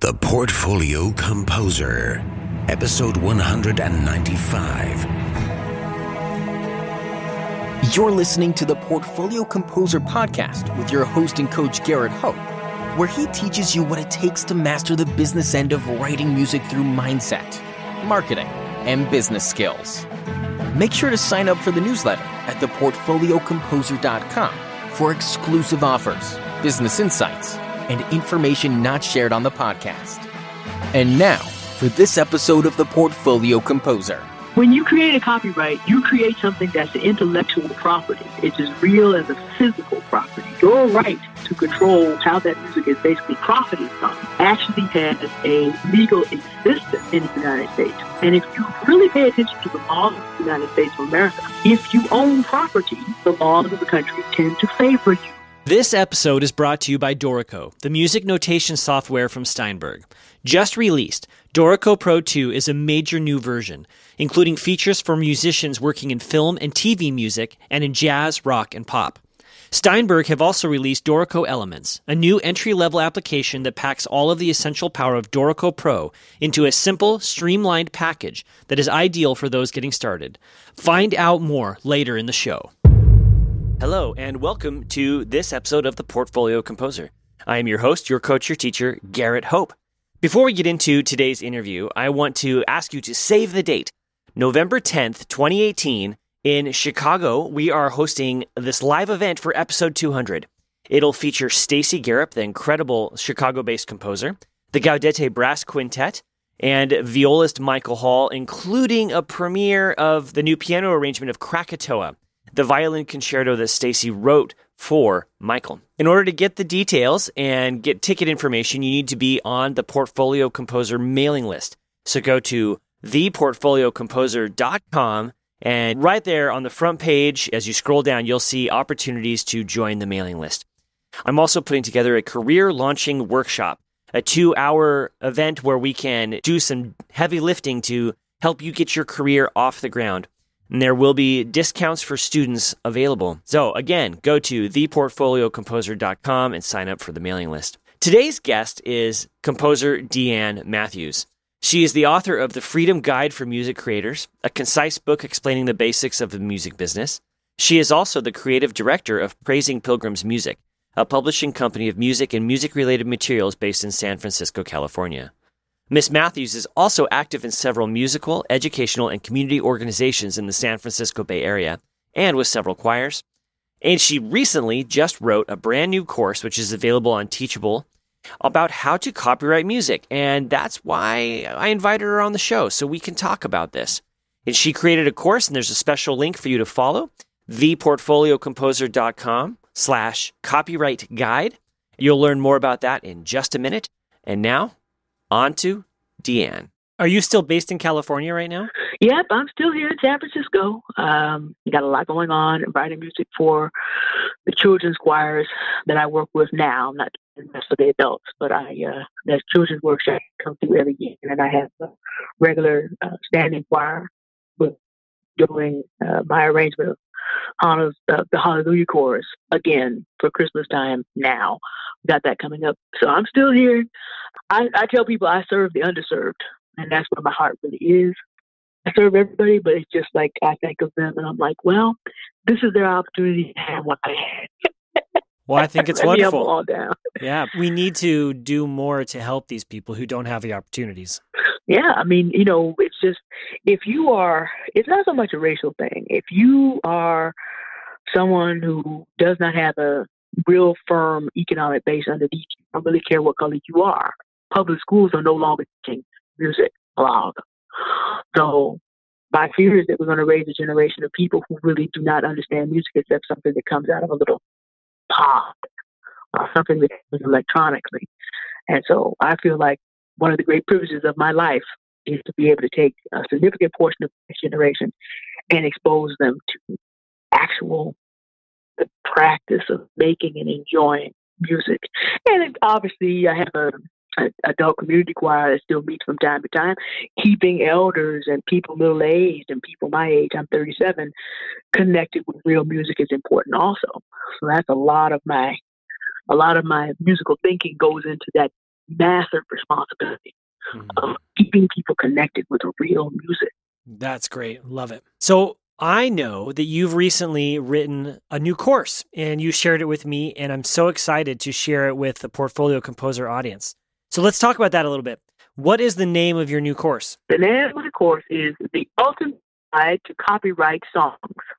The Portfolio Composer, episode 195. You're listening to the Portfolio Composer podcast with your host and coach, Garrett Hope, where he teaches you what it takes to master the business end of writing music through mindset, marketing, and business skills. Make sure to sign up for the newsletter at theportfoliocomposer.com for exclusive offers, business insights, and information not shared on the podcast. And now, for this episode of The Portfolio Composer. When you create a copyright, you create something that's an intellectual property. It's as real as a physical property. Your right to control how that music is basically profited from actually has a legal existence in the United States. And if you really pay attention to the laws of the United States of America, if you own property, the laws of the country tend to favor you. This episode is brought to you by Dorico, the music notation software from Steinberg. Just released, Dorico Pro 2 is a major new version, including features for musicians working in film and TV music and in jazz, rock, and pop. Steinberg have also released Dorico Elements, a new entry-level application that packs all of the essential power of Dorico Pro into a simple, streamlined package that is ideal for those getting started. Find out more later in the show. Hello, and welcome to this episode of The Portfolio Composer. I am your host, your coach, your teacher, Garrett Hope. Before we get into today's interview, I want to ask you to save the date. November 10th, 2018, in Chicago, we are hosting this live event for episode 200. It'll feature Stacy Garrett, the incredible Chicago-based composer, the Gaudete Brass Quintet, and violist Michael Hall, including a premiere of the new piano arrangement of Krakatoa, the violin concerto that Stacy wrote for Michael. In order to get the details and get ticket information, you need to be on the Portfolio Composer mailing list. So go to theportfoliocomposer.com, and right there on the front page, as you scroll down, you'll see opportunities to join the mailing list. I'm also putting together a career launching workshop, a 2-hour event where we can do some heavy lifting to help you get your career off the ground. And there will be discounts for students available. So again, go to theportfoliocomposer.com and sign up for the mailing list. Today's guest is composer Deanne Matthews. She is the author of The Freedom Guide for Music Creators, a concise book explaining the basics of the music business. She is also the creative director of Praising Pilgrim's Music, a publishing company of music and music-related materials based in San Francisco, California. Ms. Matthews is also active in several musical, educational, and community organizations in the San Francisco Bay Area, and with several choirs. And she recently just wrote a brand new course, which is available on Teachable, about how to copyright music. And that's why I invited her on the show, so we can talk about this. And she created a course, and there's a special link for you to follow, theportfoliocomposer.com/copyright guide. You'll learn more about that in just a minute. And now, on to Deanne. Are you still based in California right now? Yep, I'm still here in San Francisco. Got a lot going on, writing music for the children's choirs that I work with now. I'm not doing this for the adults, but there's children's workshop come through every year, and I have a regular standing choir with doing my arrangement of the Hallelujah Chorus again for Christmas time now. Got that coming up. So I'm still here. I tell people I serve the underserved, and that's where my heart really is. I serve everybody, but it's just like I think of them, and I'm like, well, this is their opportunity to have what I had. Well, I think it's Let me wonderful. humble all down. Yeah, we need to do more to help these people who don't have the opportunities. Yeah, I mean, it's just, it's not so much a racial thing. If you are someone who does not have a real firm economic base underneath you, I don't really care what color you are. Public schools are no longer teaching music allowed. So my fear is that we're going to raise a generation of people who really do not understand music except something that comes out of a little pod or something that happens electronically. And so I feel like one of the great privileges of my life is to be able to take a significant portion of this generation and expose them to the practice of making and enjoying music. And obviously I have an adult community choir that still meets from time to time, keeping elders and people middle-aged and people my age, I'm 37, connected with real music is important also. So that's a lot of my musical thinking goes into that massive responsibility Mhm. of keeping people connected with real music. That's great. Love it. So I know that you've recently written a new course and you shared it with me, and I'm so excited to share it with the Portfolio Composer audience. So let's talk about that a little bit. What is the name of your new course? The name of the course is The Ultimate Guide to Copyright Songs.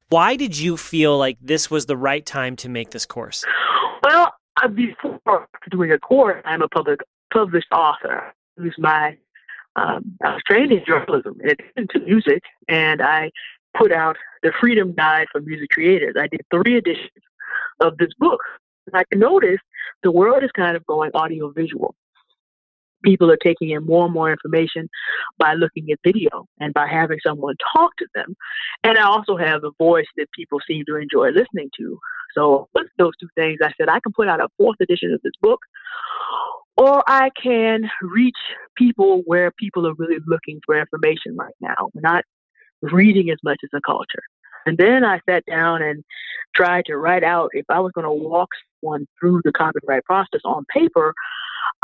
Why did you feel like this was the right time to make this course? Well, before doing a course, I'm a published author. Who's my I was trained in journalism in addition to music, and I put out the Freedom Guide for Music Creators. I did 3 editions of this book. And I can notice the world is kind of going audio-visual. People are taking in more and more information by looking at video and by having someone talk to them. And I also have a voice that people seem to enjoy listening to. So with those 2 things, I said I can put out a 4th edition of this book, or I can reach people where people are really looking for information right now. We're not reading as much as a culture. And then I sat down and tried to write out, if I was going to walk someone through the copyright process on paper,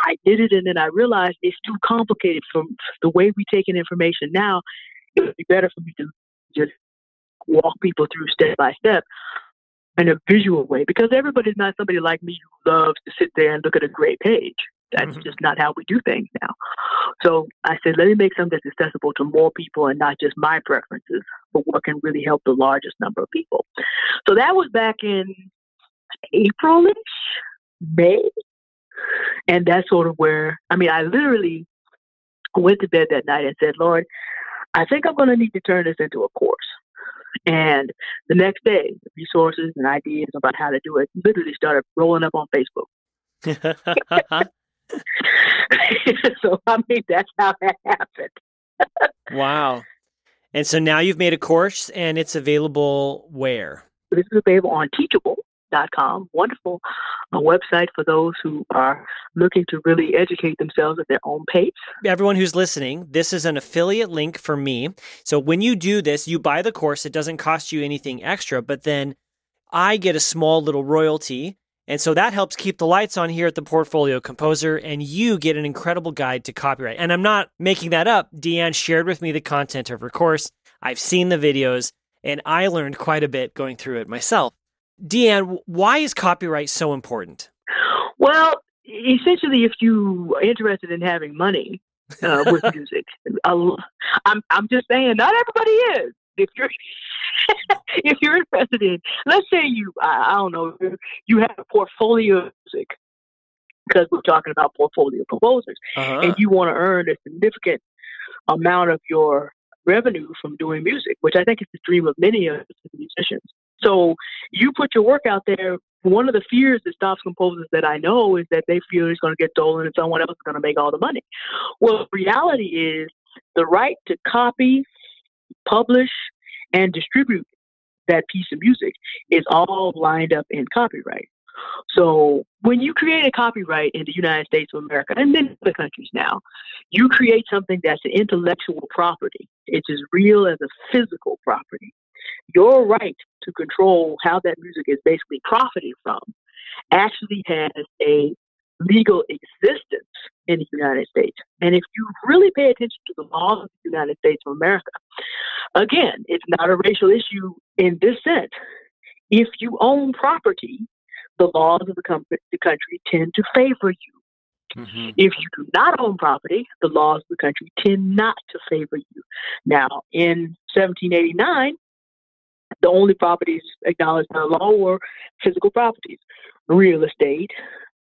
I did it, and then I realized it's too complicated from the way we take in information now. It would be better for me to just walk people through step by step in a visual way, because everybody's not somebody like me who loves to sit there and look at a great page. That's just not how we do things now. So I said, let me make something that's accessible to more people and not just my preferences, but what can really help the largest number of people. So that was back in April-ish, May. And that's sort of where, I literally went to bed that night and said, Lord, I think I'm going to need to turn this into a course. And the next day, resources and ideas about how to do it literally started rolling up on Facebook. So, that's how that happened. Wow. And so now you've made a course, and it's available where? This is available on Teachable.com. Wonderful website for those who are looking to really educate themselves at their own pace. Everyone who's listening, this is an affiliate link for me. So when you do this, you buy the course. It doesn't cost you anything extra, but then I get a small little royalty. And so that helps keep the lights on here at the Portfolio Composer, and you get an incredible guide to copyright. And I'm not making that up. Deanne shared with me the content of her course. I've seen the videos, and I learned quite a bit going through it myself. Deanne, why is copyright so important? Well, essentially, if you are interested in having money with music, I'm just saying, not everybody is. If you're interested in, let's say I don't know, you have a portfolio of music, because we're talking about portfolio composers, and you want to earn a significant amount of your revenue from doing music, which I think is the dream of many of the musicians. So you put your work out there. One of the fears that stops composers that I know is that they feel it's going to get stolen and someone else is going to make all the money. Well, the reality is the right to copy, publish, and distribute that piece of music is all lined up in copyright. So when you create a copyright in the United States of America and many other countries now, you create something that's an intellectual property. It's as real as a physical property. Your right to control how that music is basically profited from actually has a legal existence in the United States. And if you really pay attention to the laws of the United States of America, again, it's not a racial issue in this sense. If you own property, the laws of the country tend to favor you. Mm-hmm. If you do not own property, the laws of the country tend not to favor you. Now, in 1789, the only properties acknowledged by law were physical properties, real estate,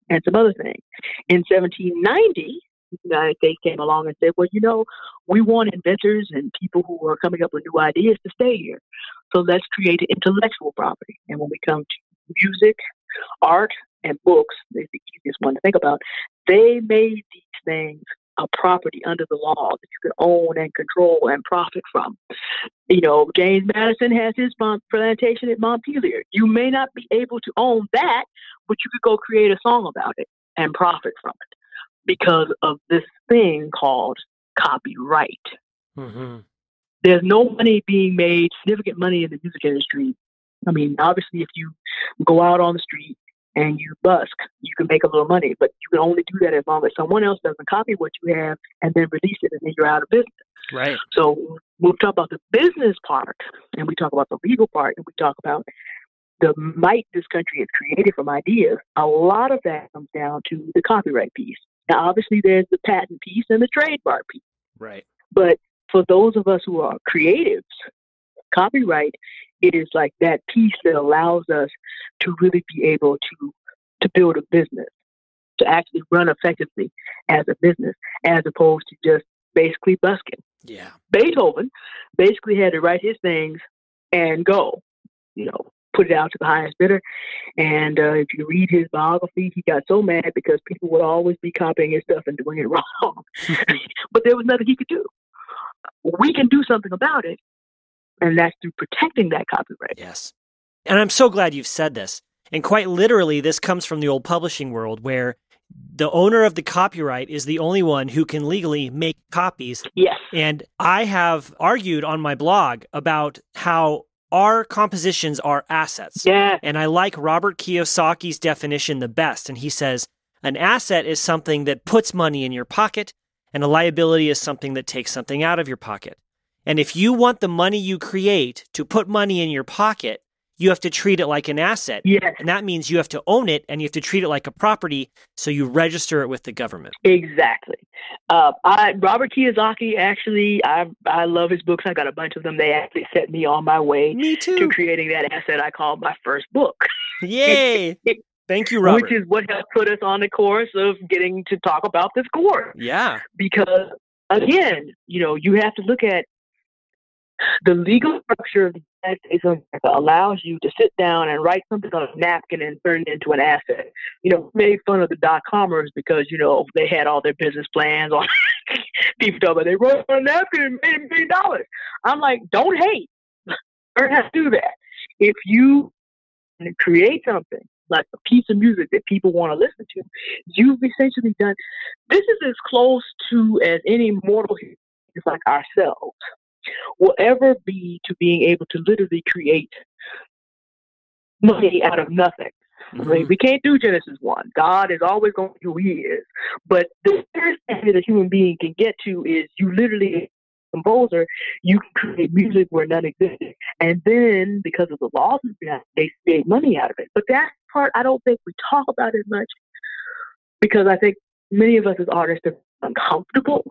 and some other things. In 1790, the United States came along and said, well, we want inventors and people who are coming up with new ideas to stay here. So let's create intellectual property. And when we come to music, art, and books, they're the easiest one to think about, they made these things a property under the law that you can own and control and profit from. James Madison has his plantation at Montpelier. You may not be able to own that, but you could go create a song about it and profit from it because of this thing called copyright. Mm-hmm. There's no money being made, significant money in the music industry. Obviously, if you go out on the street and you busk, you can make a little money, but you can only do that as long as someone else doesn't copy what you have and then release it, and then you're out of business. Right. So when we talk about the business part, and we talk about the legal part, and we talk about the might this country has created from ideas, a lot of that comes down to the copyright piece. Now, obviously, there's the patent piece and the trademark piece. Right. But for those of us who are creatives, copyright, it is like that piece that allows us to really be able to build a business, to actually run effectively as a business, as opposed to just basically busking. Yeah. Beethoven basically had to write his things and go, put it out to the highest bidder. And if you read his biography, he got so mad because people would always be copying his stuff and doing it wrong. But there was nothing he could do. We can do something about it, and that's through protecting that copyright. Yes. And I'm so glad you've said this. And quite literally, this comes from the old publishing world where the owner of the copyright is the only one who can legally make copies. Yes. And I have argued on my blog about how our compositions are assets. Yeah. And I like Robert Kiyosaki's definition the best. And he says, an asset is something that puts money in your pocket, and a liability is something that takes something out of your pocket. And if you want the money you create to put money in your pocket, you have to treat it like an asset. Yes. And that means you have to own it, and you have to treat it like a property, so you register it with the government. Exactly. Robert Kiyosaki, actually, I love his books. I got a bunch of them. They actually set me on my way to creating that asset I call my first book. Yay! Thank you, Robert. Which is what has put us on the course of getting to talk about this course. Yeah. Because, again, you have to look at the legal structure of the United States of America allows you to sit down and write something on a napkin and turn it into an asset. Made fun of the dot-commers because, they had all their business plans on. People talk about they wrote on a napkin and made $1 million. I'm like, don't hate. Learn how to do that. If you create something like a piece of music that people want to listen to, you've essentially done. This is as close to as any mortal human like ourselves will ever be to being able to literally create money out of nothing. Mm-hmm. I mean, we can't do Genesis 1. God is always going to be who he is. But the first thing that a human being can get to is you literally, as a composer, you can create music where none existed. And then, because of the laws of that, they create money out of it. But that part, I don't think we talk about it much because I think many of us as artists are uncomfortable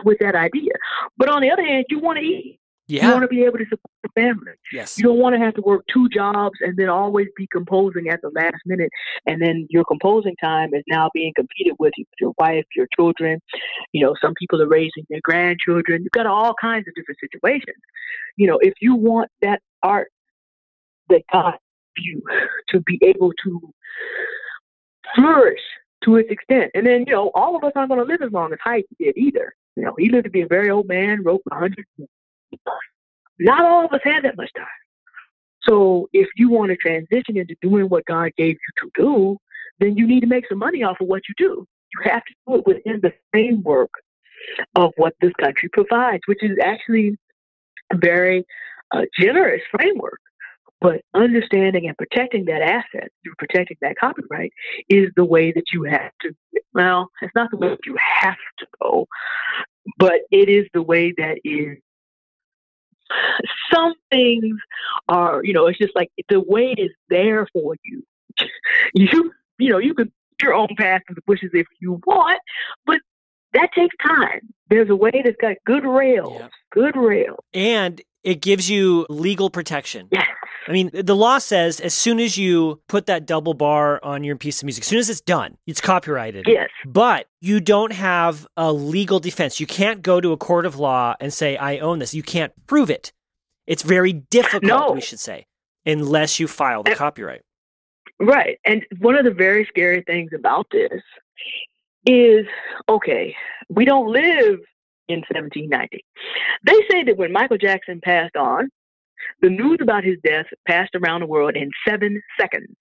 with that idea. But on the other hand, you want to eat. Yeah. You want to be able to support the family. Yes. You don't want to have to work 2 jobs and then always be composing at the last minute. And then your composing time is now being competed with your wife, your children. Some people are raising their grandchildren. You've got all kinds of different situations. If you want that art that God gave you to be able to flourish to its extent. And then, all of us aren't going to live as long as Haydn did either. He lived to be a very old man, wrote 100. Not all of us had that much time. So if you want to transition into doing what God gave you to do, then you need to make some money off of what you do. You have to do it within the framework of what this country provides, which is actually a very generous framework. But understanding and protecting that asset through protecting that copyright is the way that you have to. Well, it's not the way that you have to go, but it is the way that is. Some things are, it's just like the way is there for you. You can your own path to the bushes if you want, but that takes time. There's a way that's got good rails, good rails. And it gives you legal protection. Yes. I mean, the law says as soon as you put that double bar on your piece of music, as soon as it's done, it's copyrighted. Yes. But you don't have a legal defense. You can't go to a court of law and say, I own this. You can't prove it. It's very difficult, we should say, unless you file the copyright. Right. And one of the very scary things about this is, okay, we don't live in 1790. They say that when Michael Jackson passed on, the news about his death passed around the world in 7 seconds.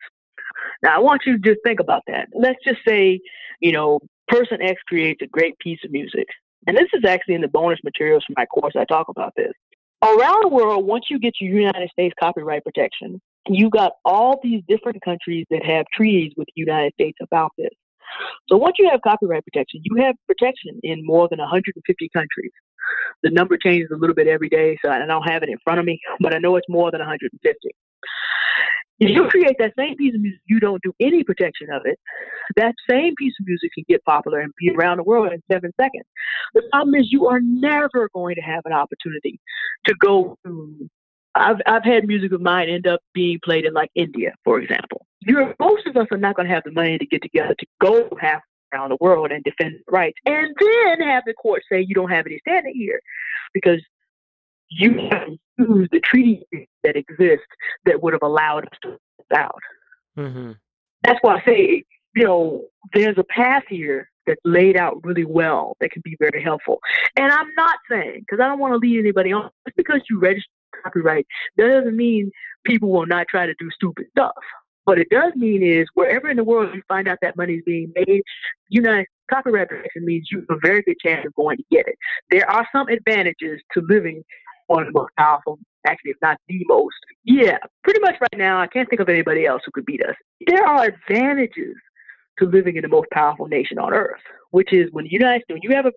Now, I want you to just think about that. Let's just say, person X creates a great piece of music. And this is actually in the bonus materials for my course. I talk about this. Around the world, once you get your United States copyright protection, You got all these different countries that have treaties with the United States about this. So once you have copyright protection, you have protection in more than 150 countries. The number changes a little bit every day, so I don't have it in front of me, but I know it's more than 150. If you create that same piece of music, you don't do any protection of it, that same piece of music can get popular and be around the world in 7 seconds. The problem is you are never going to have an opportunity to go to. I've had music of mine end up being played in like India, for example. Most of us are not going to have the money to get together to go half around the world and defend rights, and then have the court say you don't have any standing here because you haven't used the treaty that exists that would have allowed us to put this out. Mm-hmm. That's why I say, there's a path here that's laid out really well that can be very helpful. And I'm not saying, because I don't want to lead anybody on, just because you register copyright, that doesn't mean people will not try to do stupid stuff. What it does mean is wherever in the world you find out that money is being made, copyright protection means you have a very good chance of going to get it. There are some advantages to living one of the most powerful, actually, if not the most. Yeah, pretty much right now, I can't think of anybody else who could beat us. There are advantages to living in the most powerful nation on earth, which is when you have a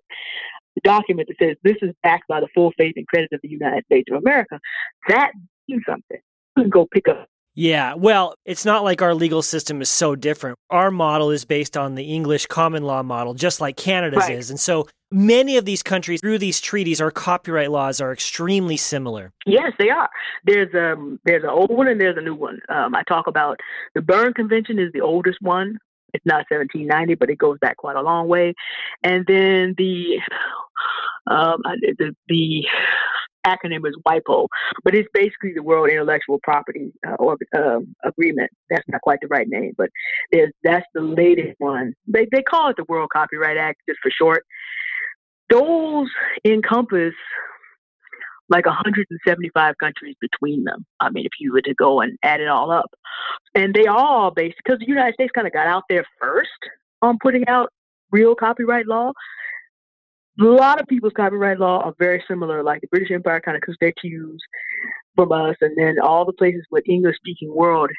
document that says this is backed by the full faith and credit of the United States of America, that means something. You can go pick up. Yeah, well, it's not like our legal system is so different. Our model is based on the English common law model, just like Canada's is. And so many of these countries, through these treaties, our copyright laws are extremely similar. Yes, they are. There's an old one and there's a new one. I talk about the Berne Convention is the oldest one. It's not 1790, but it goes back quite a long way. And then the acronym is WIPO, but it's basically the World Intellectual Property Agreement. That's not quite the right name, but that's the latest one. They call it the World Copyright Act just for short. Those encompass like 175 countries between them. I mean, if you were to go and add it all up. And they all based, because the United States kind of got out there first on putting out real copyright law. A lot of people's copyright law are very similar, like the British Empire kind of took their cues from us, and then all the places with English-speaking world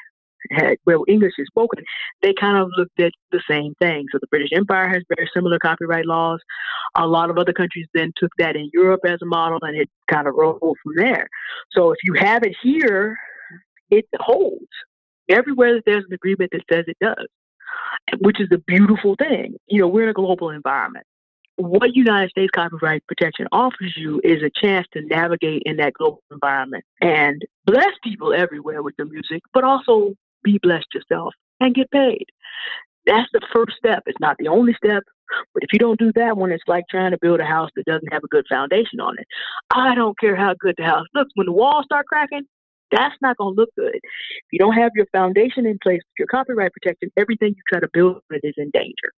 where English is spoken, they kind of looked at the same thing. So the British Empire has very similar copyright laws. A lot of other countries then took that in Europe as a model, and it kind of rolled from there. So if you have it here, it holds. Everywhere that there's an agreement that says it does, which is a beautiful thing. We're in a global environment. What United States copyright protection offers you is a chance to navigate in that global environment and bless people everywhere with the music, but also be blessed yourself and get paid. That's the first step. It's not the only step, but if you don't do that one, it's like trying to build a house that doesn't have a good foundation on it. I don't care how good the house looks. When the walls start cracking, that's not going to look good. If you don't have your foundation in place, your copyright protection, everything you try to build with is in danger.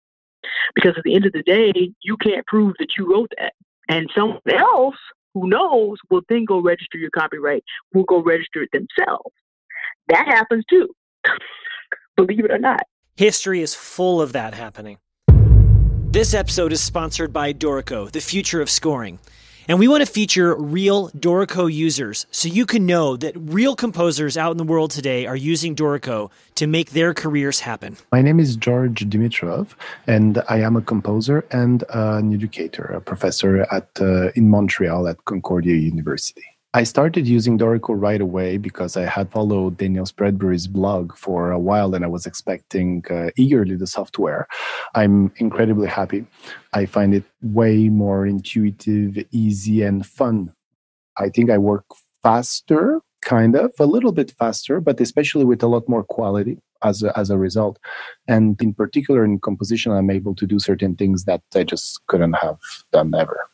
Because at the end of the day, you can't prove that you wrote that. And someone else who knows will then go register your copyright, will go register it themselves. That happens too. Believe it or not. History is full of that happening. This episode is sponsored by Dorico, the future of scoring. And we want to feature real Dorico users so you can know that real composers out in the world today are using Dorico to make their careers happen. My name is George Dimitrov, and I am a composer and an educator, a professor in Montreal at Concordia University. I started using Dorico right away because I had followed Daniel Spreadbury's blog for a while and I was expecting eagerly the software. I'm incredibly happy. I find it way more intuitive, easy, and fun. I think I work faster, a little bit faster, but especially with a lot more quality as a result. And in particular, in composition, I'm able to do certain things that I just couldn't have done ever.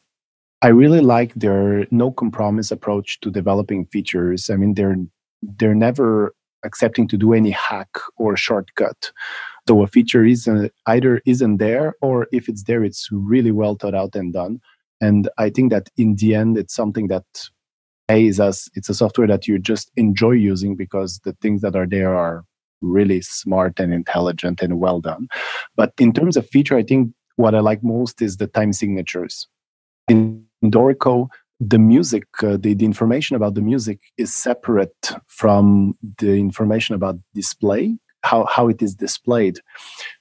I really like their no-compromise approach to developing features. I mean, they're never accepting to do any hack or shortcut. So a feature either isn't there, or if it's there, it's really well thought out and done. And I think that in the end, it's something that pays us. It's a software that you just enjoy using because the things that are there are really smart and intelligent and well done. But in terms of feature, I think what I like most is the time signatures. In Dorico, the music, the information about the music is separate from the information about display, how it is displayed,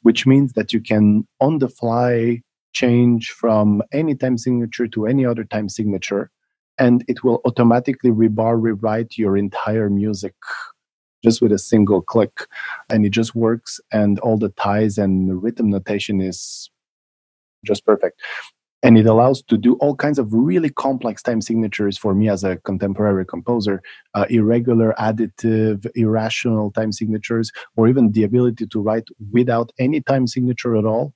which means that you can on the fly change from any time signature to any other time signature, and it will automatically rewrite your entire music just with a single click, and it just works, and all the ties and rhythm notation is just perfect. And it allows to do all kinds of really complex time signatures for me as a contemporary composer, irregular, additive, irrational time signatures, or even the ability to write without any time signature at all.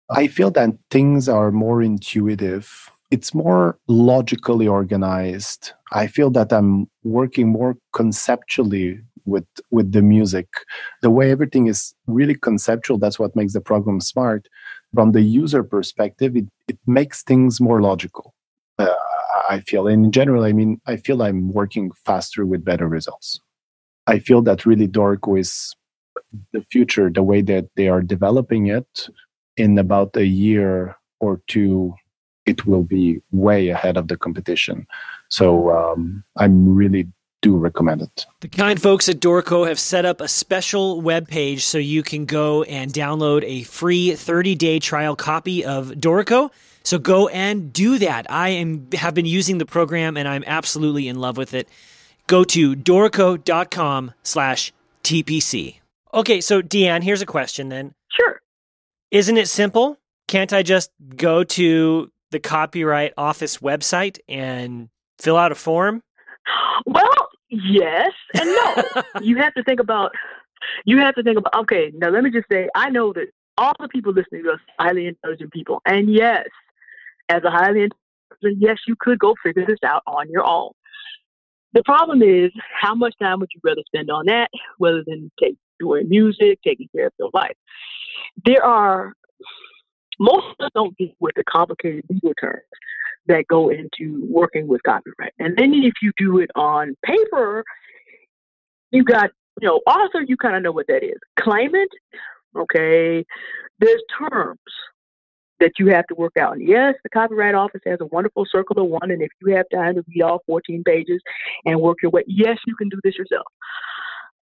I feel that things are more intuitive. It's more logically organized. I feel that I'm working more conceptually with the music. The way everything is really conceptual, that's what makes the program smart. From the user perspective, it makes things more logical. I feel, and in general, I feel I'm working faster with better results. I feel that really Dorico is the future, the way that they are developing it. In about a year or two, it will be way ahead of the competition. So I'm really do recommend it. The kind folks at Dorico have set up a special web page so you can go and download a free 30-day trial copy of Dorico. So go and do that. Have been using the program and I'm absolutely in love with it. Go to dorico.com/TPC. Okay, so Deanne, here's a question then. Sure. Isn't it simple? Can't I just go to the Copyright Office website and fill out a form? Well, yes and no. You have to think about, okay, now let me just say, I know that all the people listening to us are highly intelligent people. And yes, as a highly intelligent person, yes, you could go figure this out on your own. The problem is, how much time would you rather spend on that rather than doing music, taking care of your life? Most of us don't deal with the complicated legal terms that go into working with copyright. And then if you do it on paper, you got, author, you kind of know what that is. Claimant, okay, there's terms that you have to work out. And yes, the Copyright Office has a wonderful circle of one, and if you have time to read all 14 pages and work your way, yes, you can do this yourself.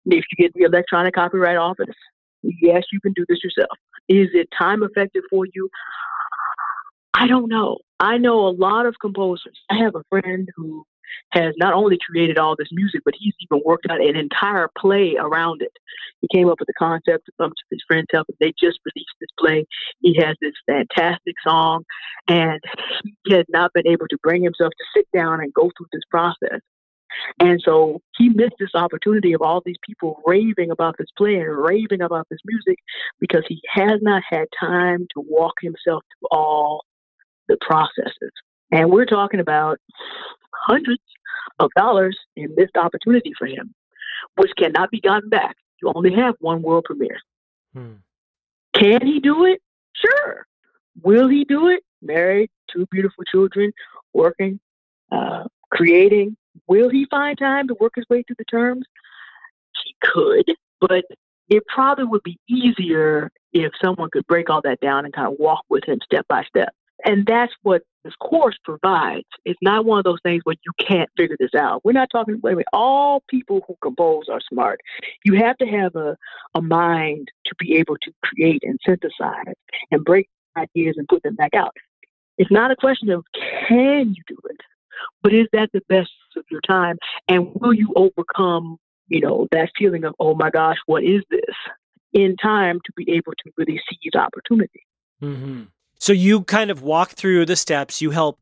If you get the Electronic Copyright Office, yes, you can do this yourself. Is it time effective for you? I don't know. I know a lot of composers. I have a friend who has not only created all this music, but he's even worked out an entire play around it. He came up with the concept, some of his friends helped him. They just released this play. He has this fantastic song, and he has not been able to bring himself to sit down and go through this process. And so he missed this opportunity of all these people raving about this play and raving about this music because he has not had time to walk himself through all the processes. And we're talking about hundreds of dollars in missed opportunity for him, which cannot be gotten back. You only have one world premiere. Can he do it? Sure. Will he do it? Married, 2 beautiful children, working, creating. Will he find time to work his way through the terms? He could, but it probably would be easier if someone could break all that down and kind of walk with him step by step. And that's what this course provides. It's not one of those things where you can't figure this out. We're not talking, all people who compose are smart. You have to have a mind to be able to create and synthesize and break ideas and put them back out. It's not a question of can you do it, but is that the best of your time? And will you overcome, that feeling of, oh my gosh, what is this? In time to be able to really seize opportunity. Mm-hmm. So you kind of walk through the steps, you help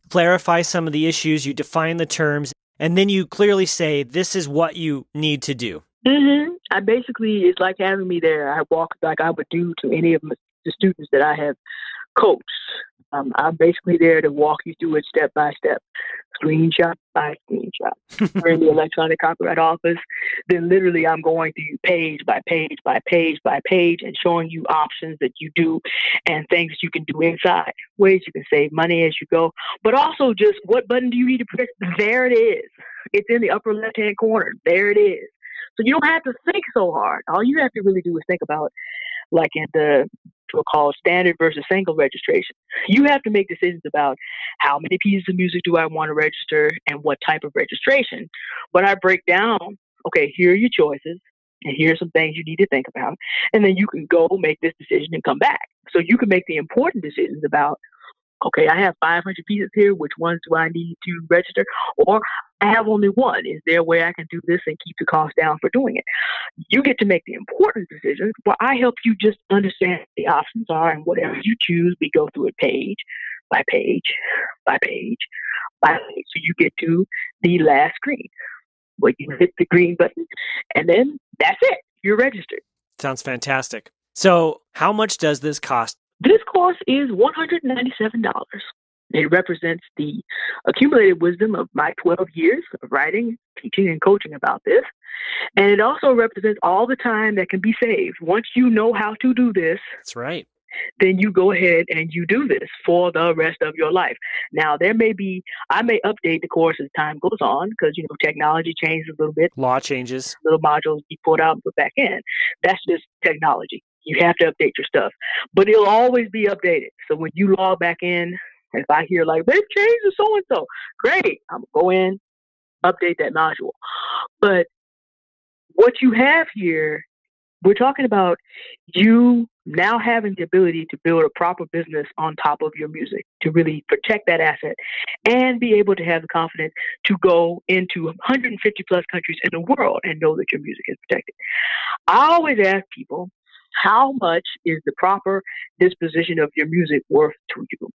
clarify some of the issues, you define the terms, and then you clearly say, this is what you need to do. Mm-hmm. It's like having me there. I walk like I would do to any of the students that I have coached. I'm basically there to walk you through it step by step, screenshot by screenshot. We're in the Electronic Copyright Office. Then literally I'm going through page by page by page by page and showing you options that you do and things you can do inside, ways you can save money as you go, but also just what button do you need to press? There it is. It's in the upper left-hand corner. There it is. So you don't have to think so hard. All you have to really do is think about, like in the to a called standard versus single registration. You have to make decisions about how many pieces of music do I want to register and what type of registration. But I break down, okay, here are your choices, and here's some things you need to think about. And then you can go make this decision and come back. So you can make the important decisions about, okay, I have 500 pieces here. Which ones do I need to register? Or I have only one. Is there a way I can do this and keep the cost down for doing it? You get to make the important decisions, but I help you just understand what the options are, and whatever you choose, we go through it page by page by page by page. So you get to the last screen where you hit the green button, and then that's it. You're registered. Sounds fantastic. So how much does this cost? This course is $197. It represents the accumulated wisdom of my 12 years of writing, teaching, and coaching about this. And it also represents all the time that can be saved. Once you know how to do this, that's right, then you go ahead and you do this for the rest of your life. Now, I may update the course as time goes on because, technology changes a little bit. Law changes. Little modules you put out and put back in. That's just technology. You have to update your stuff, but it'll always be updated. So when you log back in, if I hear like, they've changed the so-and-so, great, I'm going to go in, update that module. But what you have here, we're talking about you now having the ability to build a proper business on top of your music, to really protect that asset and be able to have the confidence to go into 150 plus countries in the world and know that your music is protected. I always ask people, how much is the proper disposition of your music worth to you?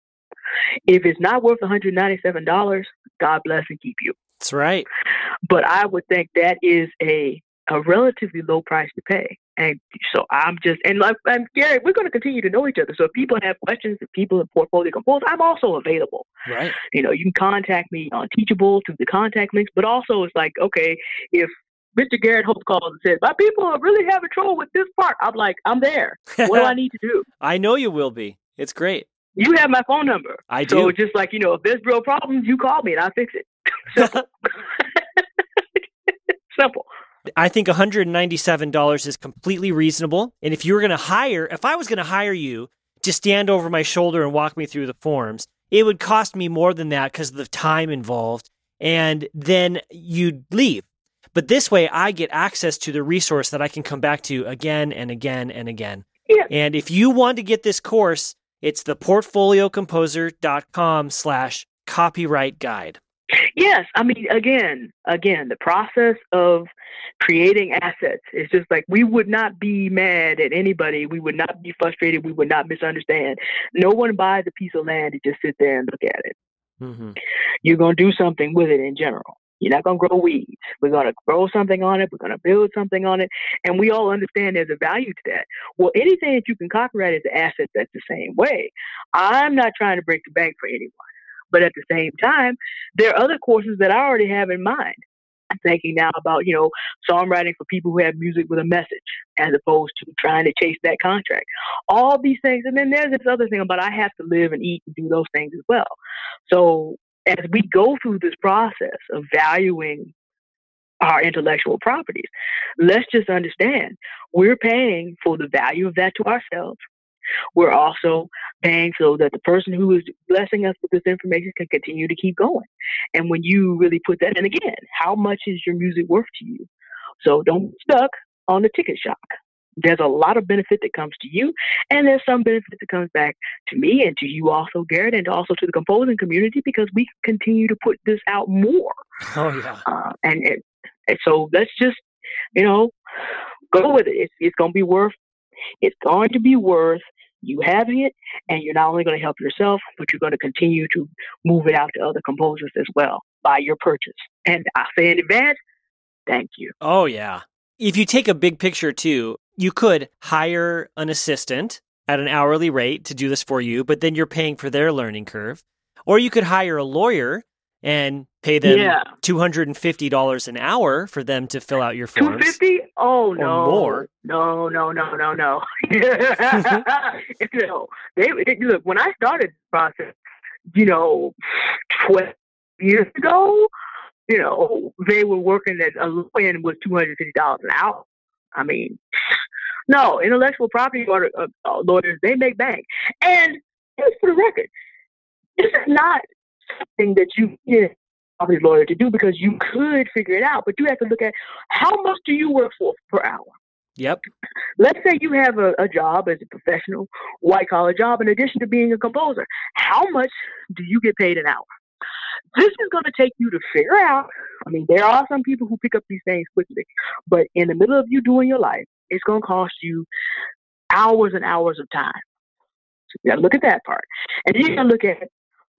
If it's not worth $197, God bless and keep you. That's right. But I would think that is a relatively low price to pay. And so I'm Gary, we're going to continue to know each other. So if people have questions, if people in Portfolio Compose, I'm also available. Right. You can contact me on Teachable through the contact links, but also it's like, okay, if Mr. Garrett Hope calls and says, my people are really having trouble with this part, I'm like, I'm there. What do I need to do? I know you will be. It's great. You have my phone number. I do. So just like, if there's real problems, you call me and I'll fix it. Simple. Simple. I think $197 is completely reasonable. And if I was going to hire you to stand over my shoulder and walk me through the forms, it would cost me more than that because of the time involved. And then you'd leave. But this way, I get access to the resource that I can come back to again and again and again. Yeah. And if you want to get this course, it's the portfoliocomposer.com/copyright guide. Yes. I mean, again, the process of creating assets is just like, we would not be mad at anybody. We would not be frustrated. We would not misunderstand. No one buys a piece of land to just sit there and look at it. Mm-hmm. You're going to do something with it in general. You're not going to grow weeds. We're going to grow something on it. We're going to build something on it. And we all understand there's a value to that. Well, anything that you can copyright is an asset that's the same way. I'm not trying to break the bank for anyone. But at the same time, there are other courses that I already have in mind. I'm thinking now about, songwriting for people who have music with a message as opposed to trying to chase that contract. All these things. And then there's this other thing about I have to live and eat and do those things as well. So as we go through this process of valuing our intellectual properties, let's just understand we're paying for the value of that to ourselves. We're also paying so that the person who is blessing us with this information can continue to keep going. And when you really put that in, again, how much is your music worth to you? So don't be stuck on the ticket shock. There's a lot of benefit that comes to you, and there's some benefit that comes back to me and to you also, Garrett, and also to the composing community because we continue to put this out more. Oh, yeah. And so let's just, go with it. It's going to be worth you having it, and you're not only going to help yourself, but you're going to continue to move it out to other composers as well by your purchase. And I say in advance, thank you. Oh, yeah. If you take a big picture too, you could hire an assistant at an hourly rate to do this for you, but then you're paying for their learning curve. Or you could hire a lawyer and pay them $250 an hour for them to fill out your forms. $250? Oh, no. Or more. No. No. Look, when I started the process, 12 years ago, they were working at a low end was $250 an hour. I mean, No, intellectual property lawyers, they make bank. And just for the record, this is not something that you get a property lawyer to do, because you could figure it out, but you have to look at how much do you work for per hour. Yep. Let's say you have a job as a professional, white-collar job, in addition to being a composer. How much do you get paid an hour? This is going to take you to figure out. I mean, there are some people who pick up these things quickly, but in the middle of you doing your life, it's going to cost you hours and hours of time. So you got to look at that part. And then you got to look at,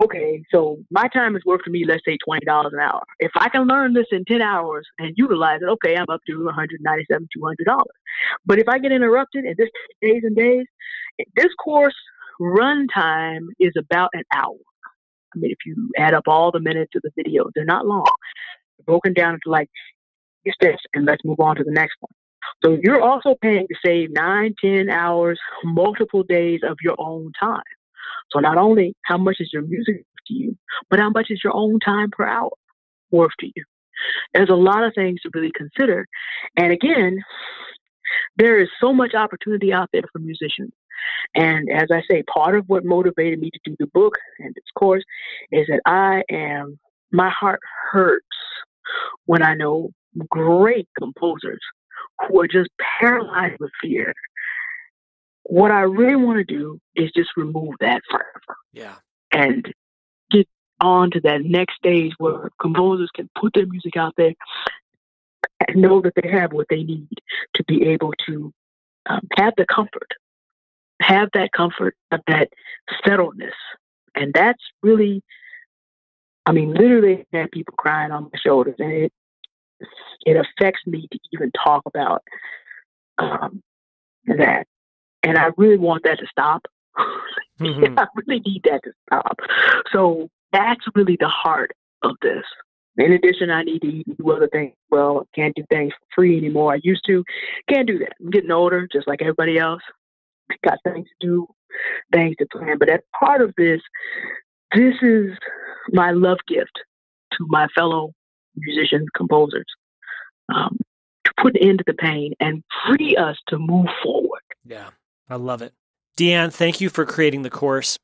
okay, so my time is worth for me, let's say $20 an hour. If I can learn this in 10 hours and utilize it, okay, I'm up to $197, $200. But if I get interrupted and this takes days and days, this course run time is about an hour. I mean, if you add up all the minutes of the videos, they're not long. They're broken down into like, here's this, and let's move on to the next one. So you're also paying to save 9, 10 hours, multiple days of your own time. So not only how much is your music worth to you, but how much is your own time per hour worth to you? There's a lot of things to really consider. And again, there is so much opportunity out there for musicians. And as I say, part of what motivated me to do the book and this course is that my heart hurts when I know great composers who are just paralyzed with fear. What I really want to do is just remove that forever. Yeah. And get on to that next stage where composers can put their music out there and know that they have what they need to be able to have that comfort, of that settledness. And that's really, I mean, literally I have people crying on my shoulders, and it affects me to even talk about that. And I really want that to stop. I really need that to stop. So that's really the heart of this. In addition, I need to do other things. Well, I can't do things for free anymore. I used to. Can't do that. I'm getting older, just like everybody else. Got things to do, things to plan. But as part of this is my love gift to my fellow musicians, composers, to put an end to the pain and free us to move forward. Yeah, I love it. Deanne, thank you for creating the course.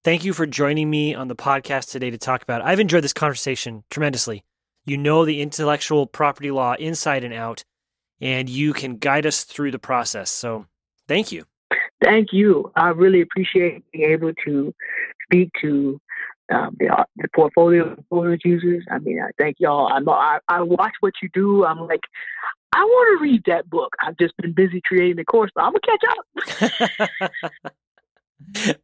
Thank you for joining me on the podcast today to talk about it. I've enjoyed this conversation tremendously. You know the intellectual property law inside and out, and you can guide us through the process. So thank you. Thank you. I really appreciate being able to speak to the portfolio composers users. I mean, I thank y'all. I watch what you do. I'm like, I want to read that book. I've just been busy creating the course, but I'm gonna catch up.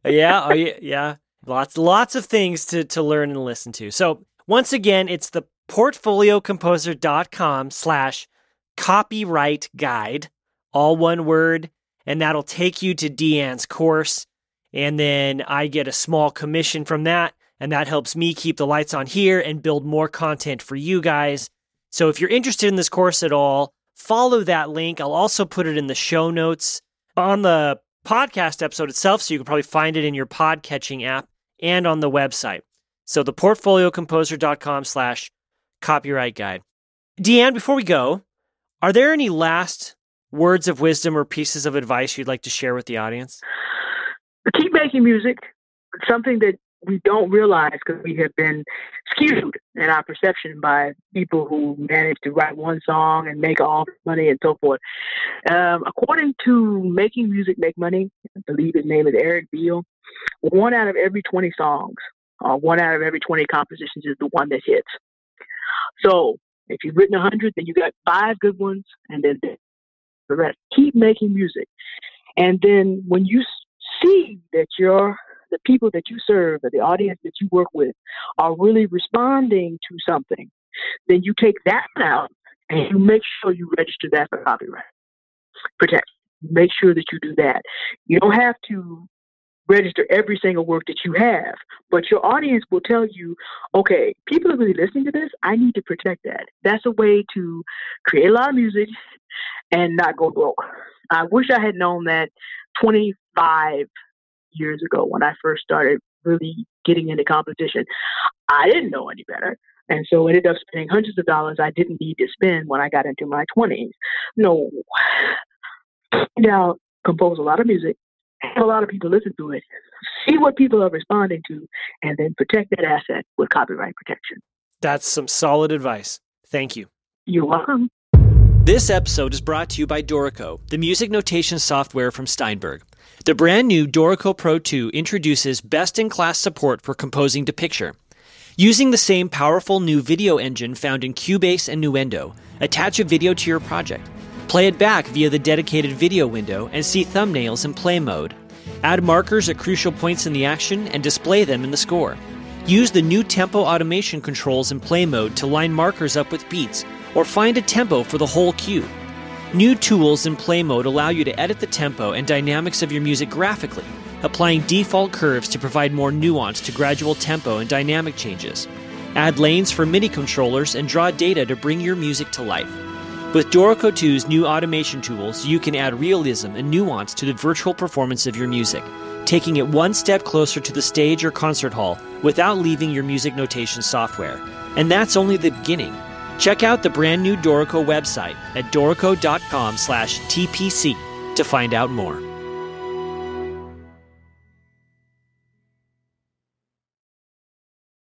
Yeah. Lots of things to learn and listen to. So once again, it's the portfoliocomposer.com/copyright guide, all one word, and that'll take you to Deanne's course. And then I get a small commission from that, and that helps me keep the lights on here and build more content for you guys. So if you're interested in this course at all, follow that link. I'll also put it in the show notes on the podcast episode itself, so you can probably find it in your podcatching app and on the website. So the portfoliocomposer.com/copyright guide. Deanne, before we go, are there any last words of wisdom or pieces of advice you'd like to share with the audience? Keep making music. It's something that we don't realize because we have been skewed in our perception by people who manage to write one song and make all the money and so forth. According to Making Music Make Money, I believe his name is Eric Beale, 1 out of every 20 songs, or 1 out of every 20 compositions is the one that hits. So if you've written 100, then you got 5 good ones, and then the rest. Keep making music. And then when you see that the people that you serve, or the audience that you work with, are really responding to something, then you take that out and you make sure you register that for copyright protection. Make sure that you do that. You don't have to register every single work that you have, but your audience will tell you, okay, people are really listening to this. I need to protect that. That's a way to create a lot of music and not go broke. I wish I had known that 25 years ago when I first started really getting into composition. I didn't know any better. And so I ended up spending hundreds of dollars I didn't need to spend when I got into my 20s. No, Now, compose a lot of music, have a lot of people listen to it, see what people are responding to, and then protect that asset with copyright protection. That's some solid advice. Thank you. You're welcome. This episode is brought to you by Dorico, the music notation software from Steinberg. The brand new Dorico Pro 2 introduces best-in-class support for composing to picture. Using the same powerful new video engine found in Cubase and Nuendo, attach a video to your project. Play it back via the dedicated video window and see thumbnails in play mode. Add markers at crucial points in the action and display them in the score. Use the new tempo automation controls in play mode to line markers up with beats, or find a tempo for the whole cue. New tools in play mode allow you to edit the tempo and dynamics of your music graphically, applying default curves to provide more nuance to gradual tempo and dynamic changes. Add lanes for MIDI controllers and draw data to bring your music to life. With Dorico 2's new automation tools, you can add realism and nuance to the virtual performance of your music, taking it one step closer to the stage or concert hall without leaving your music notation software. And that's only the beginning. Check out the brand new Dorico website at dorico.com/TPC to find out more.